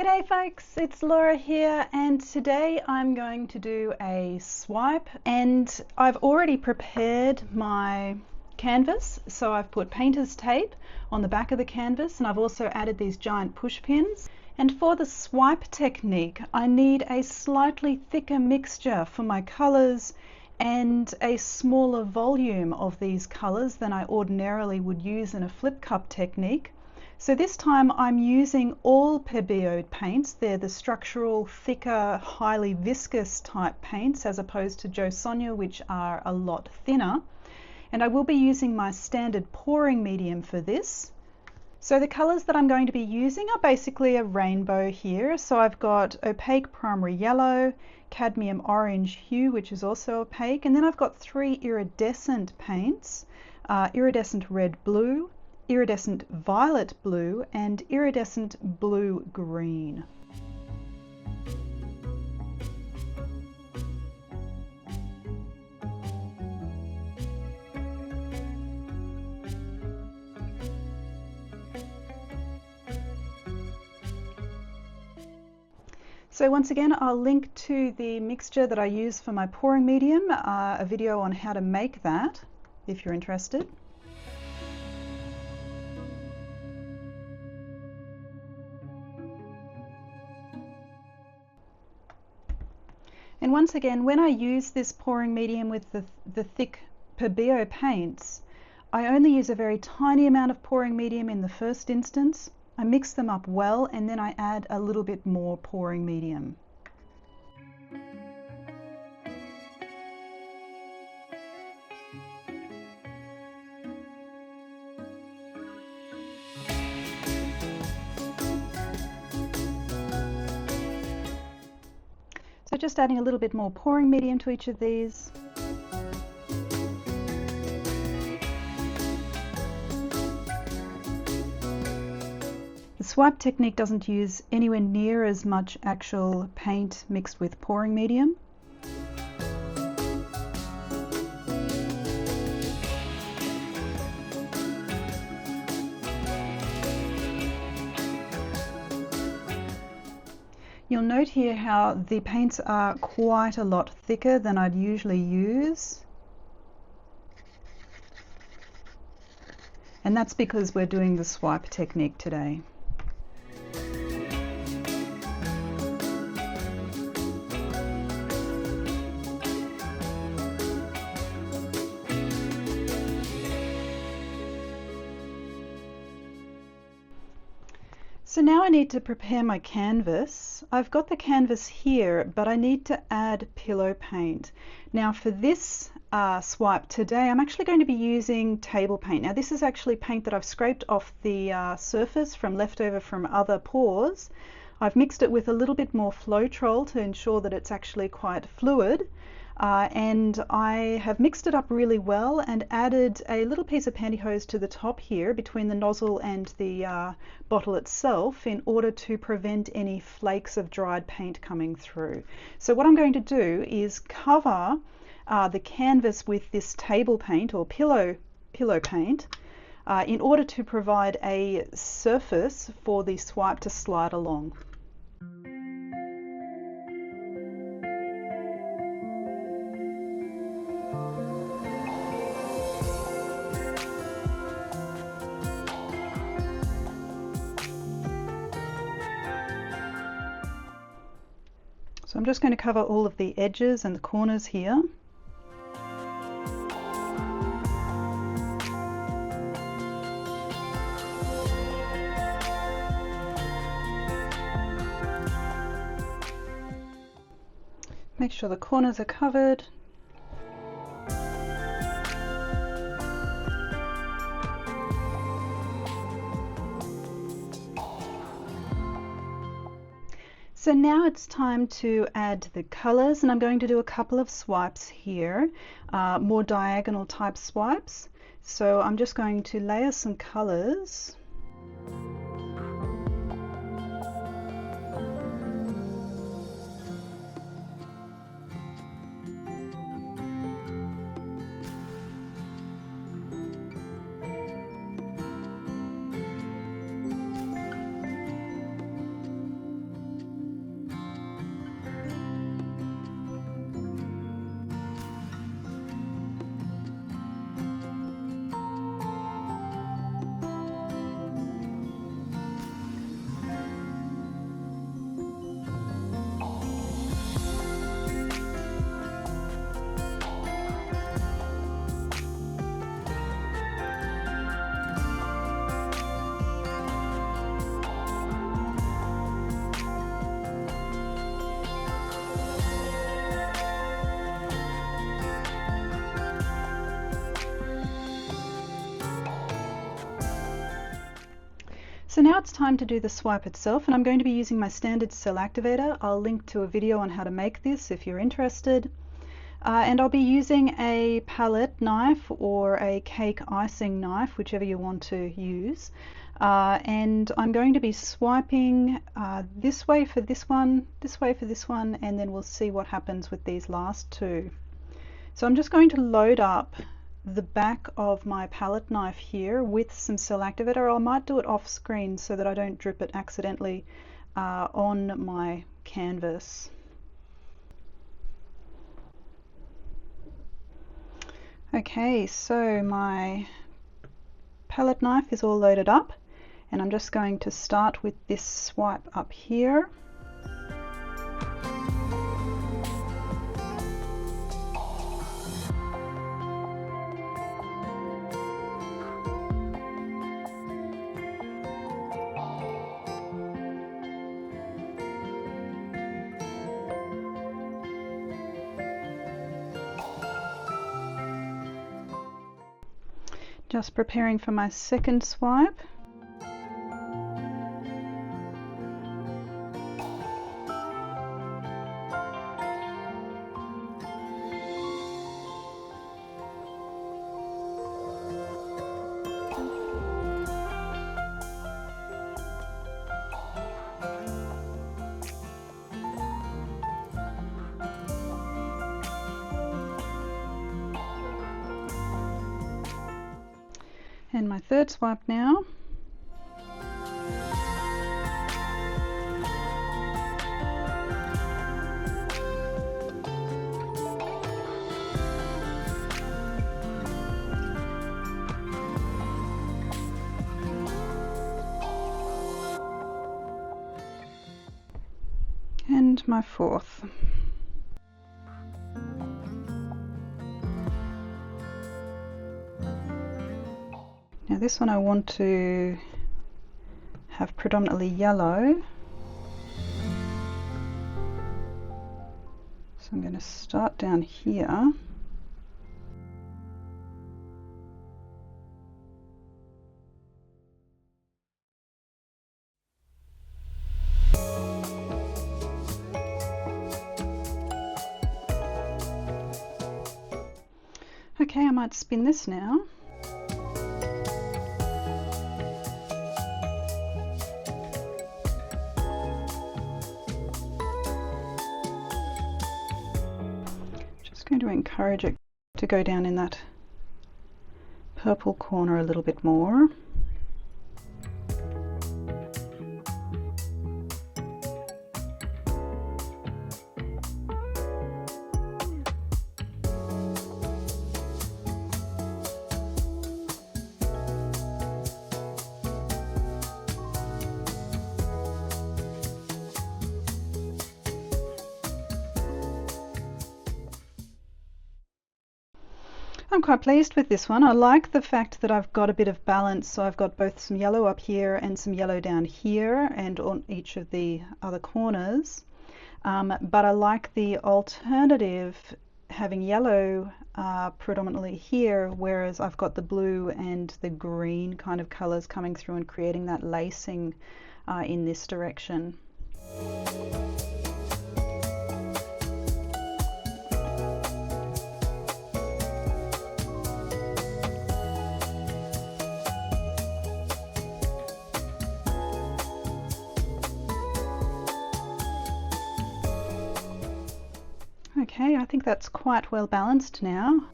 G'day folks, it's Laura here, and today I'm going to do a swipe, and I've already prepared my canvas. So I've put painter's tape on the back of the canvas, and I've also added these giant push pins. And for the swipe technique, I need a slightly thicker mixture for my colors and a smaller volume of these colors than I ordinarily would use in a flip cup technique. So this time I'm using all Pebeo paints. They're the structural, thicker, highly viscous type paints, as opposed to Jo Sonja, which are a lot thinner. And I will be using my standard pouring medium for this. So the colors that I'm going to be using are basically a rainbow here. So I've got opaque primary yellow, cadmium orange hue, which is also opaque, and then I've got three iridescent paints, iridescent red blue, iridescent violet blue, and iridescent blue green. So once again, I'll link to the mixture that I use for my pouring medium, a video on how to make that if you're interested. And once again, when I use this pouring medium with the thick Pebeo paints, I only use a very tiny amount of pouring medium in the first instance. I mix them up well, and then I add a little bit more pouring medium. So just adding a little bit more pouring medium to each of these. The swipe technique doesn't use anywhere near as much actual paint mixed with pouring medium. You'll note here how the paints are quite a lot thicker than I'd usually use. And that's because we're doing the swipe technique today. So now I need to prepare my canvas. I've got the canvas here, but I need to add pillow paint. Now for this swipe today, I'm actually going to be using table paint. Now this is actually paint that I've scraped off the surface from leftover from other pours. I've mixed it with a little bit more Floetrol to ensure that it's actually quite fluid. And I have mixed it up really well and added a little piece of pantyhose to the top here between the nozzle and the bottle itself in order to prevent any flakes of dried paint coming through. So what I'm going to do is cover the canvas with this table paint or pillow paint in order to provide a surface for the swipe to slide along. So I'm just going to cover all of the edges and the corners here. Make sure the corners are covered. So now it's time to add the colors, and I'm going to do a couple of swipes here, more diagonal type swipes. So I'm just going to layer some colors. So now it's time to do the swipe itself, and I'm going to be using my standard cell activator. I'll link to a video on how to make this if you're interested. And I'll be using a palette knife or a cake icing knife, whichever you want to use. And I'm going to be swiping this way for this one, this way for this one, and then we'll see what happens with these last two. So I'm just going to load up the back of my palette knife here with some cell activator, or I might do it off screen so that I don't drip it accidentally on my canvas. Okay, so my palette knife is all loaded up, and I'm just going to start with this swipe up here. Just preparing for my second swipe. And my third swipe now. And my fourth. Now this one I want to have predominantly yellow, so I'm going to start down here. Okay, I might spin this now. Going to encourage it to go down in that purple corner a little bit more. I'm quite pleased with this one. I like the fact that I've got a bit of balance, so I've got both some yellow up here and some yellow down here and on each of the other corners. But I like the alternative, having yellow predominantly here, whereas I've got the blue and the green kind of colors coming through and creating that lacing in this direction. Okay, I think that's quite well balanced now.